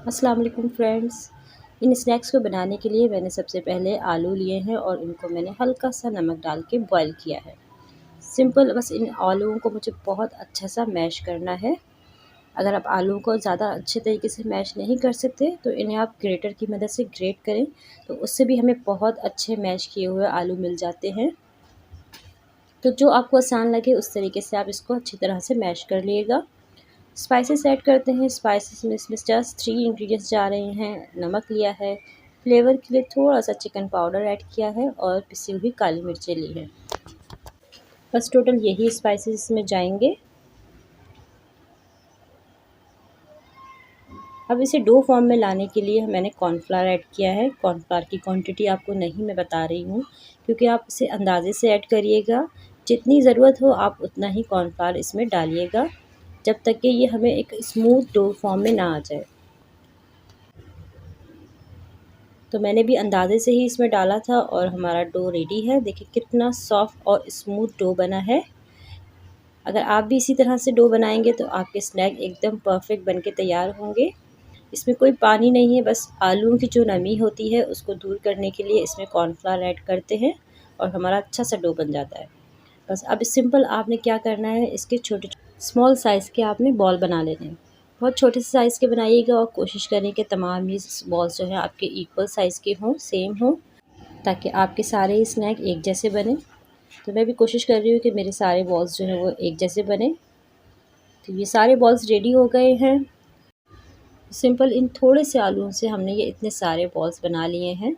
अस्सलाम वालेकुम फ्रेंड्स। इन स्नैक्स को बनाने के लिए मैंने सबसे पहले आलू लिए हैं और इनको मैंने हल्का सा नमक डाल के बॉईल किया है। सिंपल बस इन आलूओं को मुझे बहुत अच्छा सा मैश करना है। अगर आप आलूओं को ज़्यादा अच्छे तरीके से मैश नहीं कर सकते तो इन्हें आप ग्रेटर की मदद से ग्रेट करें, तो उससे भी हमें बहुत अच्छे मैश किए हुए आलू मिल जाते हैं। तो जो आपको आसान लगे उस तरीके से आप इसको अच्छी तरह से मैश कर लीजिएगा। स्पाइसेस ऐड करते हैं। स्पाइसेस में इसमें जस्ट 3 इंग्रेडिएंट्स जा रहे हैं। नमक लिया है, फ्लेवर के लिए थोड़ा सा चिकन पाउडर ऐड किया है और पिसी हुई काली मिर्चें ली हैं। बस टोटल यही स्पाइसेस इसमें जाएंगे। अब इसे डो फॉर्म में लाने के लिए मैंने कॉर्नफ्लावर ऐड किया है। कॉर्नफ्लावर की क्वांटिटी आपको नहीं मैं बता रही हूँ, क्योंकि आप इसे अंदाजे से ऐड करिएगा। जितनी ज़रूरत हो आप उतना ही कॉर्नफ्लावर इसमें डालिएगा, जब तक कि ये हमें एक स्मूथ डो फॉर्म में ना आ जाए। तो मैंने भी अंदाज़े से ही इसमें डाला था और हमारा डो रेडी है। देखिए कितना सॉफ्ट और स्मूथ डो बना है। अगर आप भी इसी तरह से डो बनाएंगे तो आपके स्नैक एकदम परफेक्ट बनके तैयार होंगे। इसमें कोई पानी नहीं है, बस आलूओं की जो नमी होती है उसको दूर करने के लिए इसमें कॉर्नफ्लावर ऐड करते हैं और हमारा अच्छा सा डो बन जाता है। बस अब सिंपल आपने क्या करना है, इसके छोटे स्मॉल साइज़ के आपने बॉल बना लेने हैं। बहुत छोटे से साइज़ के बनाइएगा और कोशिश करें कि तमाम ये बॉल्स जो हैं आपके इक्वल साइज़ के हों, सेम हों, ताकि आपके सारे ही स्नैक एक जैसे बने। तो मैं भी कोशिश कर रही हूँ कि मेरे सारे बॉल्स जो हैं वो एक जैसे बने। तो ये सारे बॉल्स रेडी हो गए हैं। सिंपल इन थोड़े से आलूओं से हमने ये इतने सारे बॉल्स बना लिए हैं।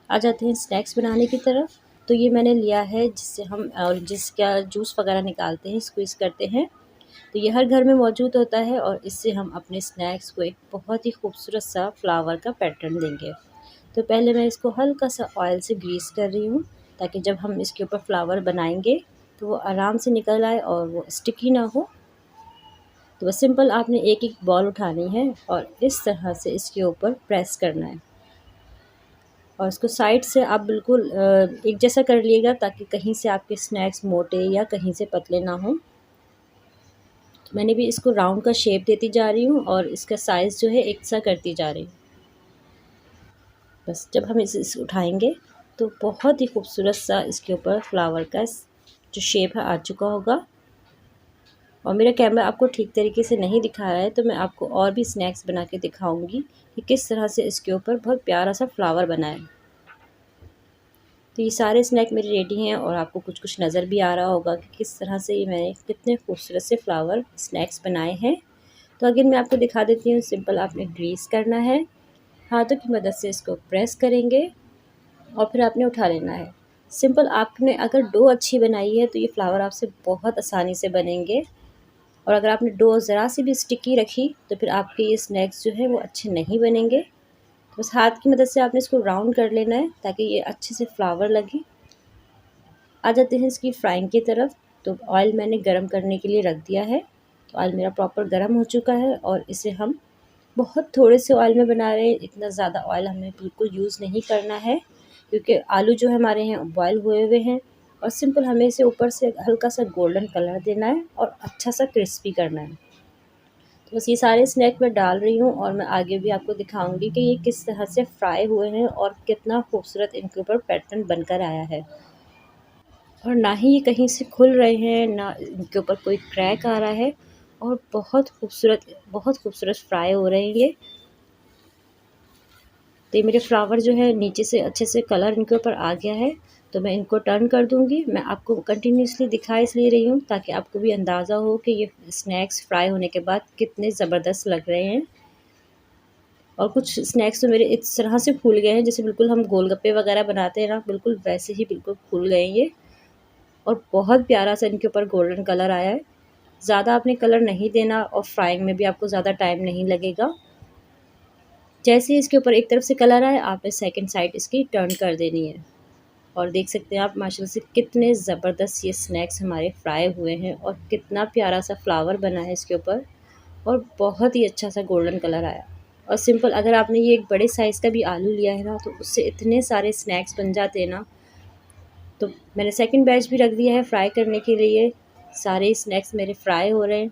आ जाते हैं स्नैक्स बनाने की तरफ। तो ये मैंने लिया है जिससे हम और जिसका जूस वगैरह निकालते हैं, स्क्वीज़ करते हैं। तो ये हर घर में मौजूद होता है और इससे हम अपने स्नैक्स को एक बहुत ही खूबसूरत सा फ्लावर का पैटर्न देंगे। तो पहले मैं इसको हल्का सा ऑयल से ग्रीस कर रही हूँ, ताकि जब हम इसके ऊपर फ्लावर बनाएंगे तो वो आराम से निकल आए और वो स्टिकी ना हो। तो बस सिंपल आपने एक एक बॉल उठानी है और इस तरह से इसके ऊपर प्रेस करना है और इसको साइड से आप बिल्कुल एक जैसा कर लिएगा, ताकि कहीं से आपके स्नैक्स मोटे या कहीं से पतले ना हों। तो मैंने भी इसको राउंड का शेप देती जा रही हूँ और इसका साइज़ जो है एक सा करती जा रही हूँ। बस जब हम इसे उठाएंगे तो बहुत ही खूबसूरत सा इसके ऊपर फ्लावर का जो शेप है आ चुका होगा। और मेरा कैमरा आपको ठीक तरीके से नहीं दिखा रहा है, तो मैं आपको और भी स्नैक्स बना के दिखाऊंगी कि किस तरह से इसके ऊपर बहुत प्यारा सा फ्लावर बना है। तो ये सारे स्नैक मेरे रेडी हैं और आपको कुछ कुछ नज़र भी आ रहा होगा कि किस तरह से ये मैंने कितने खूबसूरत से फ्लावर स्नैक्स बनाए हैं। तो अगर मैं आपको दिखा देती हूँ, सिंपल आपने ग्रीस करना है, हाथों की मदद से इसको प्रेस करेंगे और फिर आपने उठा लेना है। सिंपल आपने अगर डो अच्छी बनाई है तो ये फ्लावर आपसे बहुत आसानी से बनेंगे, और अगर आपने डो ज़रा सी भी स्टिकी रखी तो फिर आपके ये स्नैक्स जो है वो अच्छे नहीं बनेंगे। तो बस हाथ की मदद से आपने इसको राउंड कर लेना है ताकि ये अच्छे से फ्लावर लगे। आ जाते हैं इसकी फ्राइंग की तरफ। तो ऑयल मैंने गरम करने के लिए रख दिया है। तो ऑयल मेरा प्रॉपर गरम हो चुका है और इसे हम बहुत थोड़े से ऑयल में बना रहे हैं। इतना ज़्यादा ऑयल हमें बिल्कुल यूज़ नहीं करना है, क्योंकि आलू जो हमारे हैं बॉयल हुए हुए हैं और सिंपल हमें इसे ऊपर से हल्का सा गोल्डन कलर देना है और अच्छा सा क्रिस्पी करना है। तो बस ये सारे स्नैक मैं डाल रही हूँ और मैं आगे भी आपको दिखाऊंगी कि ये किस तरह से फ्राई हुए हैं और कितना खूबसूरत इनके ऊपर पैटर्न बनकर आया है। और ना ही ये कहीं से खुल रहे हैं, ना इनके ऊपर कोई क्रैक आ रहा है, और बहुत खूबसूरत फ्राई हो रहे हैं ये। तो ये मेरे फ्लावर जो है नीचे से अच्छे से कलर इनके ऊपर आ गया है। तो मैं इनको टर्न कर दूंगी। मैं आपको कंटिन्यूसली दिखा इसलिए रही हूँ ताकि आपको भी अंदाज़ा हो कि ये स्नैक्स फ्राई होने के बाद कितने ज़बरदस्त लग रहे हैं। और कुछ स्नैक्स तो मेरे इस तरह से फूल गए हैं जैसे बिल्कुल हम गोलगप्पे वगैरह बनाते हैं ना, बिल्कुल वैसे ही बिल्कुल फूल गए हैं ये। और बहुत प्यारा सा इनके ऊपर गोल्डन कलर आया है। ज़्यादा आपने कलर नहीं देना और फ्राइंग में भी आपको ज़्यादा टाइम नहीं लगेगा। जैसे ही इसके ऊपर एक तरफ से कलर आए आपने सेकंड साइड इसकी टर्न कर देनी है। और देख सकते हैं आप माशाल्लाह से कितने ज़बरदस्त ये स्नैक्स हमारे फ्राई हुए हैं और कितना प्यारा सा फ्लावर बना है इसके ऊपर, और बहुत ही अच्छा सा गोल्डन कलर आया। और सिंपल अगर आपने ये एक बड़े साइज़ का भी आलू लिया है ना, तो उससे इतने सारे स्नैक्स बन जाते हैं ना। तो मैंने सेकंड बैच भी रख दिया है फ्राई करने के लिए। सारे स्नैक्स मेरे फ्राई हो रहे हैं